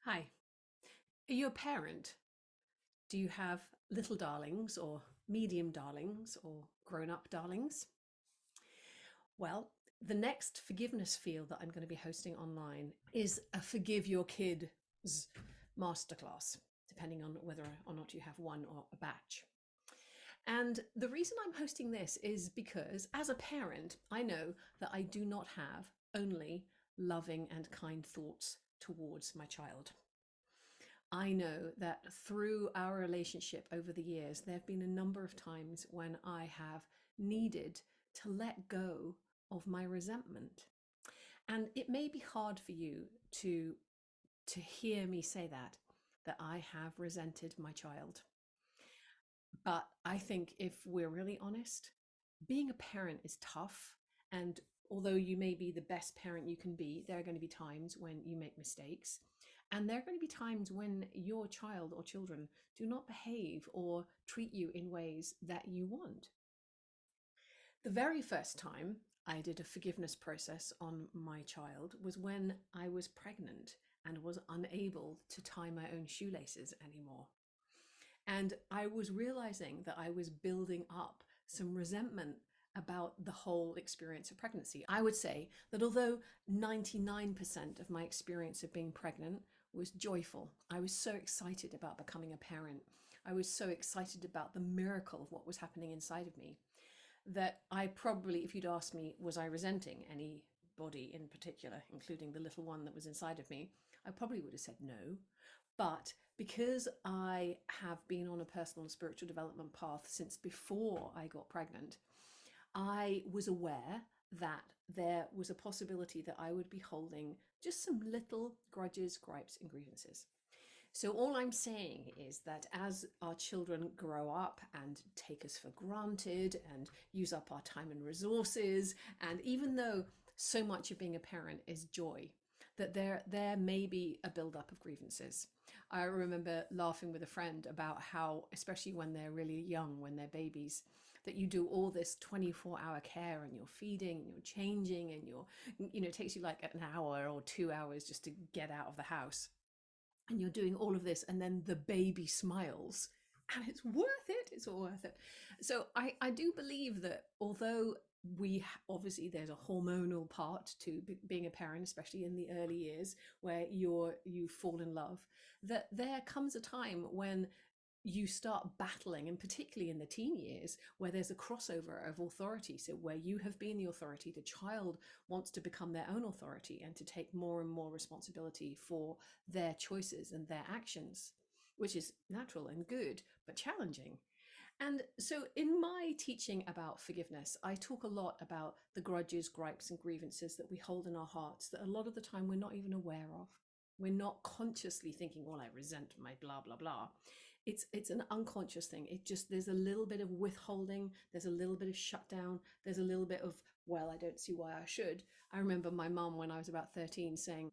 Hi, are you a parent? Do you have little darlings or medium darlings or grown up darlings? Well, the next forgiveness field that I'm going to be hosting online is a Forgive Your Kids masterclass, depending on whether or not you have one or a batch. And the reason I'm hosting this is because as a parent, I know that I do not have only loving and kind thoughts towards my child. I know that through our relationship over the years, there have been a number of times when I have needed to let go of my resentment. And it may be hard for you to hear me say that I have resented my child. But I think if we're really honest, being a parent is tough. And although you may be the best parent you can be, there are going to be times when you make mistakes. And there are going to be times when your child or children do not behave or treat you in ways that you want. The very first time I did a forgiveness process on my child was when I was pregnant and was unable to tie my own shoelaces anymore. And I was realizing that I was building up some resentment about the whole experience of pregnancy. I would say that although 99% of my experience of being pregnant was joyful, I was so excited about becoming a parent. I was so excited about the miracle of what was happening inside of me that I probably, if you'd asked me, was I resenting anybody in particular, including the little one that was inside of me, I probably would have said no. But because I have been on a personal and spiritual development path since before I got pregnant, I was aware that there was a possibility that I would be holding just some little grudges, gripes, and grievances. So, all I'm saying is that as our children grow up and take us for granted and use up our time and resources, and even though so much of being a parent is joy, that there may be a build-up of grievances. I remember laughing with a friend about how, especially when they're really young, when they're babies, that you do all this 24-hour care and you're feeding and you're changing and it takes you like an hour or 2 hours just to get out of the house, and you're doing all of this, and then the baby smiles, and it's worth it. It's all worth it. So I do believe that although obviously there's a hormonal part to being a parent, especially in the early years where you fall in love, that there comes a time when you start battling, and particularly in the teen years where there's a crossover of authority. So where you have been the authority, the child wants to become their own authority and to take more and more responsibility for their choices and their actions, which is natural and good but challenging. And so in my teaching about forgiveness, I talk a lot about the grudges, gripes, and grievances that we hold in our hearts that a lot of the time we're not even aware of. We're not consciously thinking, well, I resent my blah, blah, blah. It's an unconscious thing. It just, there's a little bit of withholding, there's a little bit of shutdown, there's a little bit of, well, I don't see why I should. I remember my mum when I was about 13 saying,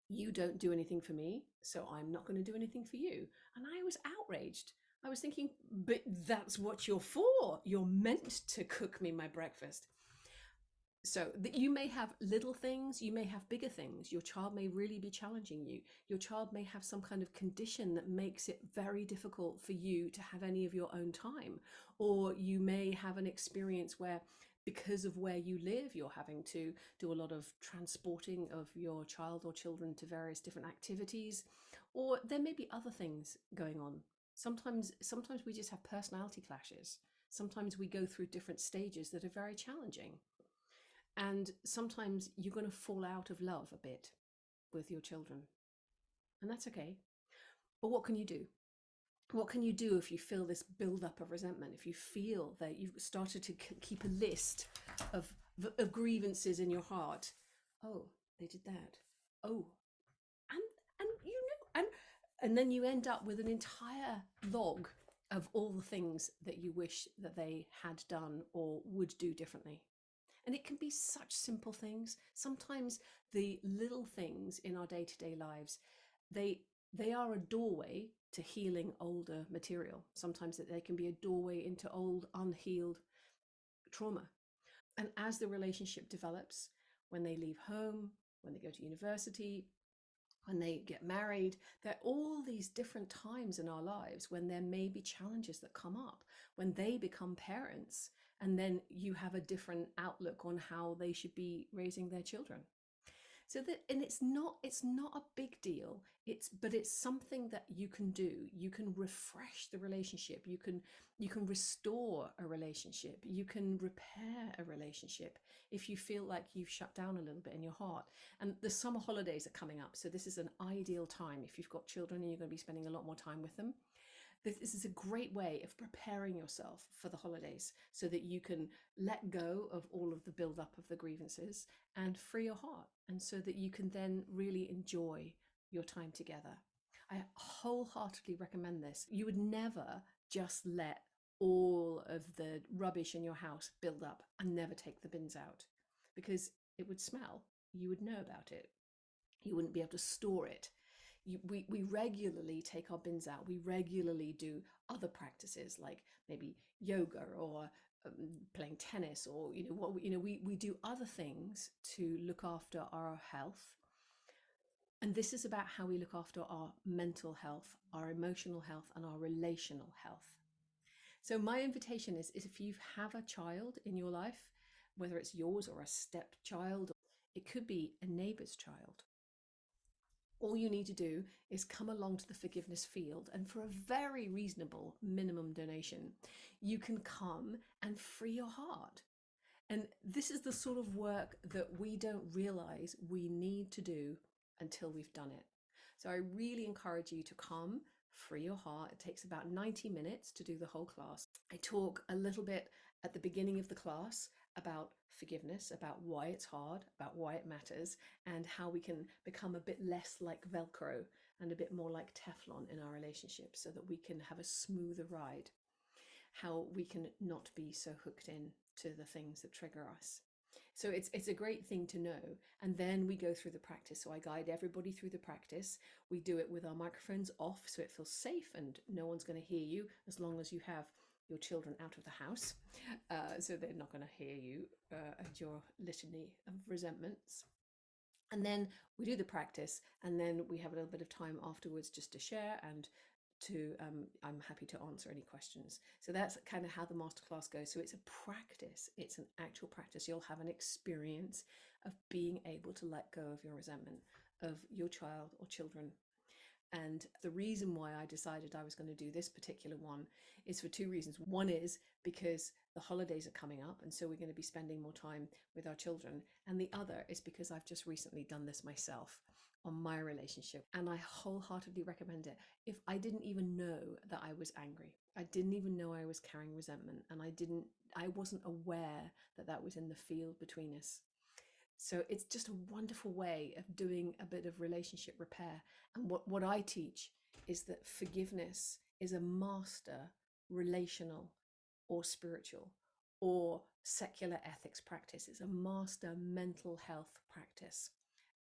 you don't do anything for me, so I'm not going to do anything for you. And I was outraged. I was thinking, but that's what you're for. You're meant to cook me my breakfast. So that you may have little things, you may have bigger things. Your child may really be challenging you. Your child may have some kind of condition that makes it very difficult for you to have any of your own time. Or you may have an experience where, because of where you live, you're having to do a lot of transporting of your child or children to various different activities. Or there may be other things going on. Sometimes we just have personality clashes. Sometimes we go through different stages that are very challenging. And sometimes you're going to fall out of love a bit with your children. And that's okay. But what can you do? What can you do if you feel this build-up of resentment? If you feel that you've started to keep a list of, of grievances in your heart? Oh, they did that. Oh, and and then you end up with an entire log of all the things that you wish that they had done or would do differently. And it can be such simple things. Sometimes the little things in our day-to-day lives, they they are a doorway to healing older material. Sometimes that they can be a doorway into old unhealed trauma. And as the relationship develops, when they leave home, when they go to university, when they get married. There are all these different times in our lives when there may be challenges that come up, when they become parents, and then you have a different outlook on how they should be raising their children. So that, and it's not a big deal, but it's something that you can do. You can refresh the relationship, you can restore a relationship, you can repair a relationship if you feel like you've shut down a little bit in your heart. And the summer holidays are coming up, so this is an ideal time if you've got children and you're going to be spending a lot more time with them. This is a great way of preparing yourself for the holidays so that you can let go of all of the build up of the grievances and free your heart, and so that you can then really enjoy your time together. I wholeheartedly recommend this. You would never just let all of the rubbish in your house build up and never take the bins out, because it would smell. You would know about it. You wouldn't be able to store it. We regularly take our bins out. We regularly do other practices like maybe yoga or playing tennis, or we do other things to look after our health. And this is about how we look after our mental health, our emotional health, and our relational health. So my invitation is if you have a child in your life, whether it's yours or a stepchild, it could be a neighbor's child, all you need to do is come along to the forgiveness field, and for a very reasonable minimum donation, you can come and free your heart. And this is the sort of work that we don't realize we need to do until we've done it. So I really encourage you to come, free your heart. It takes about 90 minutes to do the whole class. I talk a little bit at the beginning of the class about forgiveness, about why it's hard, about why it matters, and how we can become a bit less like Velcro and a bit more like Teflon in our relationships so that we can have a smoother ride. How we can not be so hooked in to the things that trigger us. So it's a great thing to know. And then we go through the practice. So I guide everybody through the practice. We do it with our microphones off so it feels safe and no one's going to hear you, as long as you have your children out of the house. So they're not going to hear you and your litany of resentments. And then we do the practice, and then we have a little bit of time afterwards just to share and to I'm happy to answer any questions. So that's kind of how the masterclass goes. So it's a practice, it's an actual practice. You'll have an experience of being able to let go of your resentment of your child or children. And the reason why I decided I was going to do this particular one is for two reasons. One is because the holidays are coming up, and so we're going to be spending more time with our children. And the other is because I've just recently done this myself on my relationship, and I wholeheartedly recommend it. If I didn't even know that I was angry, I didn't even know I was carrying resentment, and I wasn't aware that that was in the field between us. So it's just a wonderful way of doing a bit of relationship repair. And what I teach is that forgiveness is a master relational or spiritual or secular ethics practice. It's a master mental health practice.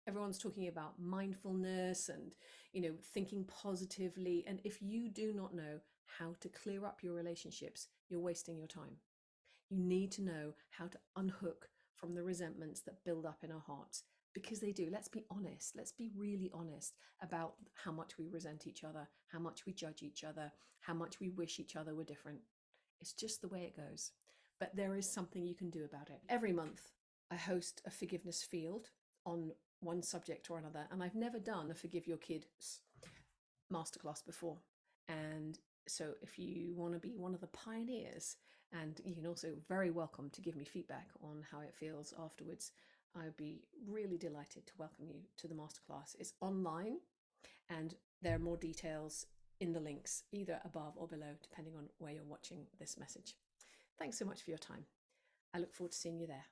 Everyone's talking about mindfulness and, thinking positively. And if you do not know how to clear up your relationships, you're wasting your time. You need to know how to unhook from the resentments that build up in our hearts, because they do. Let's be honest. Let's be really honest about how much we resent each other, how much we judge each other, how much we wish each other were different. It's just the way it goes. But there is something you can do about it. Every month, I host a forgiveness field on one subject or another, and I've never done a Forgive Your Kids masterclass before. And so if you want to be one of the pioneers, and you can also very welcome to give me feedback on how it feels afterwards, I'd be really delighted to welcome you to the masterclass. It's online, and there are more details in the links either above or below, depending on where you're watching this message. Thanks so much for your time. I look forward to seeing you there.